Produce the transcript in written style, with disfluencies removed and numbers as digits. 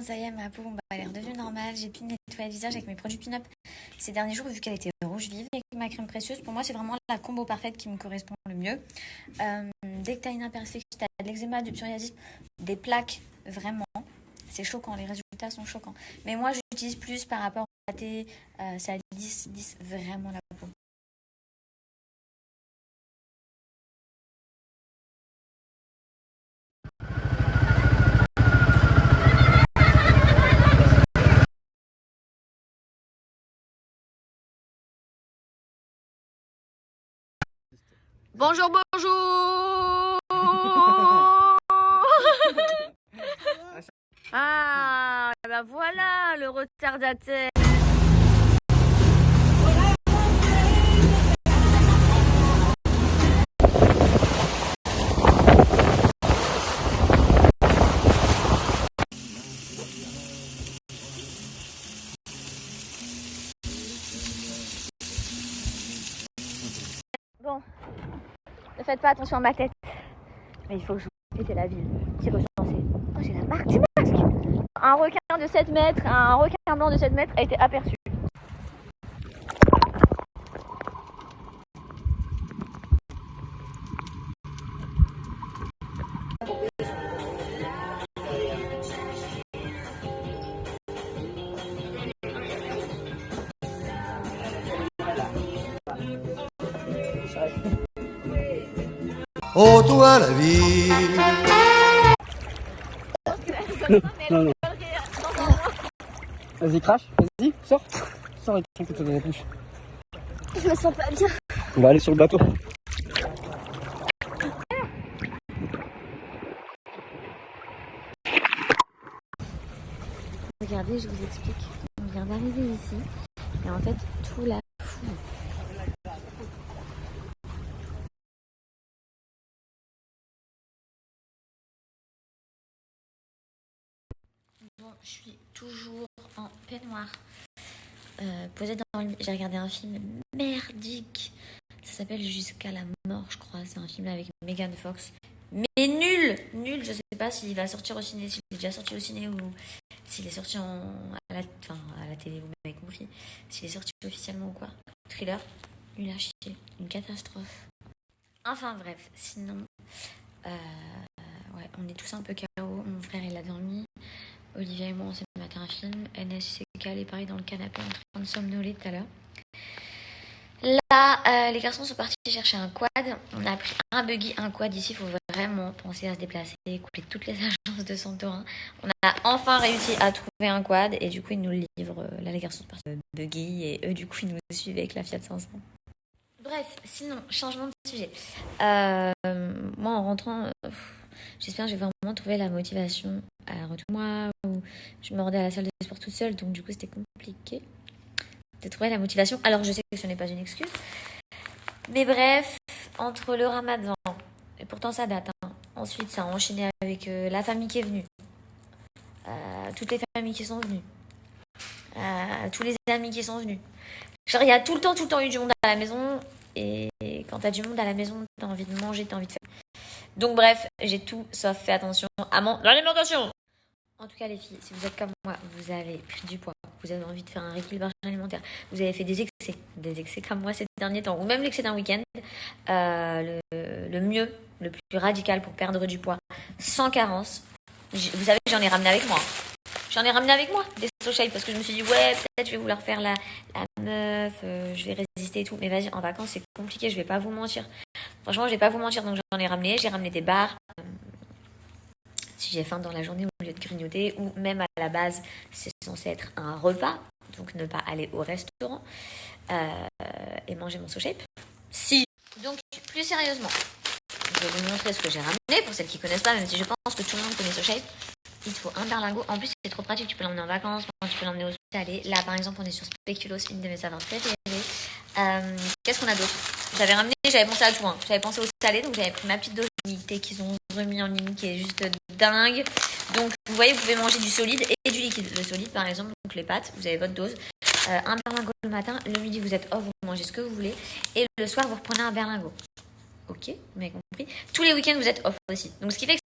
ça y est, ma peau elle est redevenue normale. J'ai pu nettoyer le visage avec mes produits Pin-Up ces derniers jours, vu qu'elle était rouge vive. Avec ma crème précieuse, pour moi, c'est vraiment la combo parfaite qui me correspond le mieux. Dès que tu as une imperfection, tu as de l'eczéma, du psoriasis, des plaques, vraiment, c'est choquant. Les résultats sont choquants. Mais moi, j'utilise plus par rapport à tes, ça lisse vraiment la peau. Bonjour, bonjour. Ah, bah voilà le retardataire. Bon, ne faites pas attention à ma tête. Mais il faut que je vous pétais la ville qui recençait. Oh, j'ai la marque du masque. Un requin de 7 mètres, un requin blanc de 7 mètres a été aperçu. Oh, toi la vie. Non, non. Vas-y, crache, vas-y, sors. Sors et truc que t'as dans la bouche. Je me sens pas bien. On va aller sur le bateau. Regardez, je vous explique. On vient d'arriver ici. Et en fait, tout la fout. Bon, je suis toujours en peignoir. Posée dans le lit. J'ai regardé un film merdique. Ça s'appelle Jusqu'à la mort, je crois. C'est un film avec Megan Fox. Mais nul. Je sais pas s'il va sortir au ciné, s'il est déjà sorti au ciné ou s'il est sorti à la télé, vous m'avez compris. S'il est sorti officiellement ou quoi. Thriller, nul à chier, une catastrophe. Enfin bref, sinon, ouais, on est tous un peu KO. Mon frère il a dormi. Olivia et moi on s'est maté un film. NS s'est calé pareil dans le canapé en train de somnoler tout à l'heure. Là, les garçons sont partis chercher un quad. On a pris un buggy, un quad. Ici, il faut vraiment penser à se déplacer, couper toutes les agences de Santorin. On a enfin réussi à trouver un quad et du coup, ils nous le livrent. Là, les garçons sont partis de buggy et eux, du coup, ils nous suivent avec la Fiat 500. Bref, sinon, changement de sujet. Moi, en rentrant, j'espère que je vais vraiment trouver la motivation à retourner moi où je me rendais à la salle de sport toute seule, donc du coup, c'était compliqué de trouver la motivation. Alors, je sais que ce n'est pas une excuse. Mais bref, entre le ramadan, et pourtant ça date, hein. Ensuite, ça a enchaîné avec la famille qui est venue. Toutes les familles qui sont venues. Tous les amis qui sont venus. Genre, il y a tout le temps eu du monde à la maison. Et quand t'as du monde à la maison, t'as envie de manger, t'as envie de faire. Donc bref, j'ai tout sauf fait attention à mon alimentation. En tout cas, les filles, si vous êtes comme moi, vous avez pris du poids, vous avez envie de faire un rééquilibrage alimentaire, vous avez fait des excès comme moi ces derniers temps, ou même l'excès d'un week-end, le mieux, le plus radical pour perdre du poids, sans carence, vous savez que j'en ai ramené avec moi. J'en ai ramené avec moi des SoShape parce que je me suis dit, ouais, peut-être je vais vouloir faire la meuf, je vais résister et tout. Mais vas-y, en vacances, c'est compliqué, je vais pas vous mentir. Franchement, je vais pas vous mentir, donc j'en ai ramené. J'ai ramené des barres. Si j'ai faim dans la journée au lieu de grignoter, ou même à la base, c'est censé être un repas, donc ne pas aller au restaurant et manger mon SoShape. Si. Donc, plus sérieusement, je vais vous montrer ce que j'ai ramené pour celles qui connaissent pas, même si je pense que tout le monde connaît SoShape. Il te faut un berlingot. En plus, c'est trop pratique. Tu peux l'emmener en vacances, tu peux l'emmener au salé. Là, par exemple, on est sur Speculoos, une de mes saveurs préférées. Qu'est-ce qu'on a d'autre? J'avais pensé à tout. Hein. J'avais pensé au salé, donc j'avais pris ma petite dose d'unité qu'ils ont remis en ligne, qui est juste dingue. Donc, vous voyez, vous pouvez manger du solide et du liquide. Le solide, par exemple, donc les pâtes, vous avez votre dose. Un berlingot le matin, le midi, vous êtes off, vous mangez ce que vous voulez. Et le soir, vous reprenez un berlingot. Ok, vous m'avez compris. Tous les week-ends, vous êtes off aussi. Donc, ce qui fait que